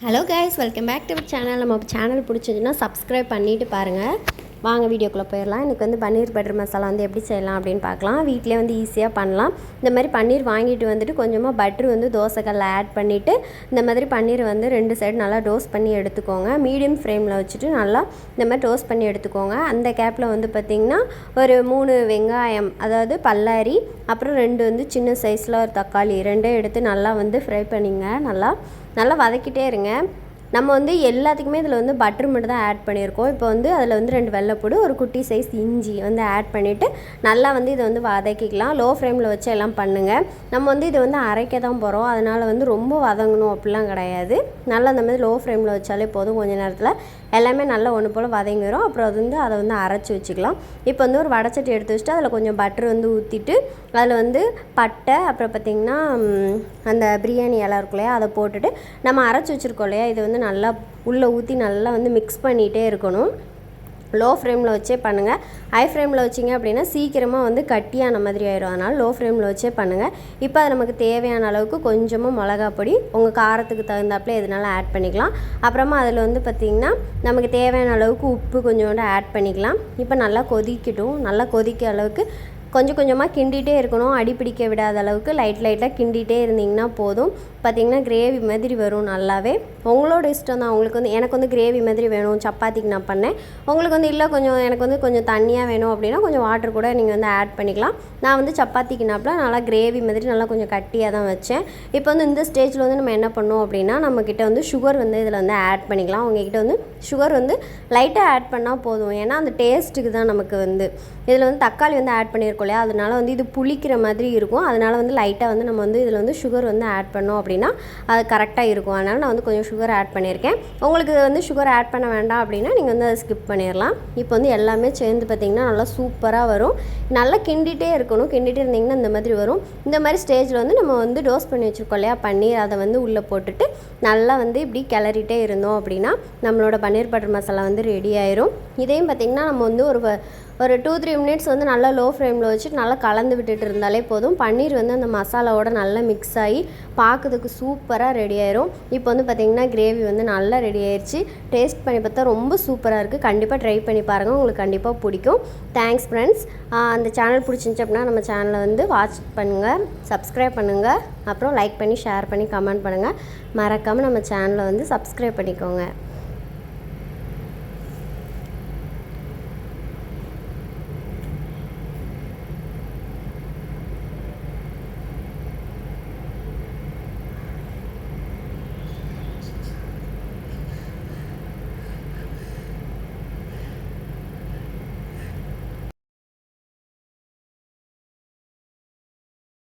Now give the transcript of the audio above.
Hello guys, welcome back to channel. நம்ம channel பிடிச்சதுன்னா subscribe பண்ணிவிட்டு பாருங்கள். வாங்க வீடியோக்குள்ளே போயிடலாம். இன்றைக்கி வந்து பன்னீர் பட்டர் மசாலா வந்து எப்படி செய்யலாம் அப்படின்னு பார்க்கலாம். வீட்டிலே வந்து ஈஸியாக பண்ணலாம். இந்த மாதிரி பன்னீர் வாங்கிட்டு வந்துட்டு கொஞ்சமாக பட்டர் வந்து தோசைக்கல்ல ஆட் பண்ணிவிட்டு இந்த மாதிரி பன்னீர் வந்து 2 சைடு நல்லா டோஸ்ட் பண்ணி எடுத்துக்கோங்க. மீடியம் ஃப்ளேமில் வச்சுட்டு நல்லா இந்த மாதிரி டோஸ்ட் பண்ணி எடுத்துக்கோங்க. அந்த கேப்பில் வந்து பார்த்திங்கன்னா ஒரு 3 வெங்காயம், அதாவது பல்லாரி, அப்புறம் 2 வந்து சின்ன சைஸில் ஒரு தக்காளி, 2 எடுத்து நல்லா வந்து ஃப்ரை பண்ணிங்க. நல்லா வதக்கிட்டே இருங்க. நம்ம வந்து எல்லாத்துக்குமே இதில் வந்து பட்டர் மட்டும் தான் ஆட் பண்ணியிருக்கோம். இப்போ வந்து அதில் வந்து 2 வெள்ளைப்பூடு, ஒரு குட்டி சைஸ் இஞ்சி வந்து ஆட் பண்ணிவிட்டு நல்லா வந்து இதை வந்து வதக்கிக்கலாம். லோ ஃப்ளேமில் வச்சு எல்லாம் பண்ணுங்கள். நம்ம வந்து இதை வந்து அரைக்க தான் போகிறோம், அதனால் வந்து ரொம்ப வதங்கணும் அப்படிலாம் கிடையாது. நல்லா அந்த மாதிரி லோ ஃப்ளேமில் வச்சாலே போதும். கொஞ்சம் நேரத்தில் எல்லாமே நல்லா ஒன்று போல் வதங்கிடும். அப்புறம் அது வந்து அதை வந்து அரைச்சி வச்சுக்கலாம். இப்போ வந்து ஒரு வடைச்சட்டி எடுத்து வச்சுட்டு அதில் கொஞ்சம் பட்டர் வந்து ஊற்றிட்டு அதில் வந்து பட்டை, அப்புறம் பார்த்திங்கன்னா அந்த பிரியாணி இலை இருக்கும் இல்லையா, அதை போட்டுட்டு நம்ம அரைச்சி வச்சுருக்கோம் இல்லையா, இதை வந்து நல்லா உள்ளே ஊற்றி நல்லா வந்து மிக்ஸ் பண்ணிகிட்டே இருக்கணும். லோ ஃப்ளேமில் வச்சே பண்ணுங்கள். ஹை ஃப்ளேமில் வச்சிங்க அப்படின்னா சீக்கிரமாக வந்து கட்டியான மாதிரி ஆயிடும். அதனால் லோ ஃப்ளேமில் வச்சே பண்ணுங்கள். இப்போ அது நமக்கு தேவையான அளவுக்கு கொஞ்சமாக மிளகாப் பொடி உங்கள் காரத்துக்கு தகுந்தாப்பில் எதுனாலும் ஆட் பண்ணிக்கலாம். அப்புறமா அதில் வந்து பார்த்திங்கன்னா நமக்கு தேவையான அளவுக்கு உப்பு கொஞ்சோண்டு ஆட் பண்ணிக்கலாம். இப்போ நல்லா கொதிக்கட்டும். நல்லா கொதிக்க அளவுக்கு கொஞ்சம் கொஞ்சமாக கிண்டிகிட்டே இருக்கணும். அடிப்பிடிக்க விடாத அளவுக்கு லைட்டாக கிண்டிகிட்டே இருந்திங்கன்னா போதும். பார்த்திங்கன்னா கிரேவி மாதிரி வரும். நல்லாவே உங்களோட இஷ்டம் தான். உங்களுக்கு வந்து எனக்கு வந்து கிரேவி மாதிரி வேணும், சப்பாத்திக்கு நான் பண்ணேன். உங்களுக்கு வந்து இல்லை எனக்கு வந்து கொஞ்சம் தண்ணியாக வேணும் அப்படின்னா கொஞ்சம் வாட்டர் கூட நீங்கள் வந்து ஆட் பண்ணிக்கலாம். நான் வந்து சப்பாத்திக்குனாப்பில் நல்லா கிரேவி மாதிரி நல்லா கொஞ்சம் கட்டியாக தான் வச்சேன். இப்போ வந்து இந்த ஸ்டேஜில் வந்து நம்ம என்ன பண்ணோம் அப்படின்னா நம்மக்கிட்ட வந்து சுகர் வந்து இதில் வந்து ஆட் பண்ணிக்கலாம். உங்ககிட்ட வந்து சுகர் வந்து லைட்டாக ஆட் பண்ணால் போதும். ஏன்னா அந்த டேஸ்ட்டுக்கு தான் நமக்கு வந்து இதில் வந்து தக்காளி வந்து ஆட் பண்ணியிருக்கோம் இல்லையா, அதனால வந்து இது புளிக்கிற மாதிரி இருக்கும். அதனால் வந்து லைட்டாக வந்து நம்ம வந்து இதில் வந்து சுகர் வந்து ஆட் பண்ணோம் அப்படின்னா அது கரெக்டாக இருக்கும். அதனால் நான் வந்து கொஞ்சம் சுகர் ஆட் பண்ணியிருக்கேன். உங்களுக்கு வந்து சுகர் ஆட் பண்ண வேண்டாம் அப்படின்னா நீங்கள் வந்து அதை ஸ்கிப் பண்ணிடலாம். இப்போ வந்து எல்லாமே சேர்ந்து பார்த்திங்கன்னா நல்லா சூப்பராக வரும். நல்லா கிண்டிகிட்டே இருக்கணும். கிண்டிகிட்டே இருந்திங்கன்னா இந்த மாதிரி வரும். இந்த மாதிரி ஸ்டேஜில் வந்து நம்ம வந்து டோஸ்ட் பண்ணி வச்சுருக்கோம் இல்லையா பன்னீர், அதை வந்து உள்ளே போட்டுட்டு நல்லா வந்து இப்படி கிளறிட்டே இருந்தோம் அப்படின்னா நம்மளோட பன்னீர் பட்டர் மசாலா வந்து ரெடி ஆயிரும். இதையும் பார்த்திங்கன்னா நம்ம வந்து ஒரு 2-3 மினிட்ஸ் வந்து நல்லா லோ ஃப்ளேமில் வச்சுட்டு நல்லா கலந்து விட்டுட்டு இருந்தாலே போதும். பன்னீர் வந்து அந்த மசாலாவோட நல்லா மிக்ஸ் ஆகி பார்க்கறதுக்கு சூப்பராக ரெடி ஆயிரும். இப்போ வந்து பார்த்திங்கன்னா கிரேவி வந்து நல்லா ரெடி ஆயிடுச்சு. டேஸ்ட் பண்ணி பார்த்தா ரொம்ப சூப்பராக இருக்குது. கண்டிப்பாக ட்ரை பண்ணி பாருங்கள், உங்களுக்கு கண்டிப்பாக பிடிக்கும். Thanks friends. அந்த சேனல் பிடிச்சிருந்துச்சு அப்படின்னா நம்ம சேனலை வந்து வாட்ச் பண்ணுங்கள், சப்ஸ்கிரைப் பண்ணுங்கள், அப்புறம் லைக் பண்ணி ஷேர் பண்ணி கமெண்ட் பண்ணுங்கள். மறக்காமல் நம்ம சேனலை வந்து சப்ஸ்கிரைப் பண்ணிக்கோங்க.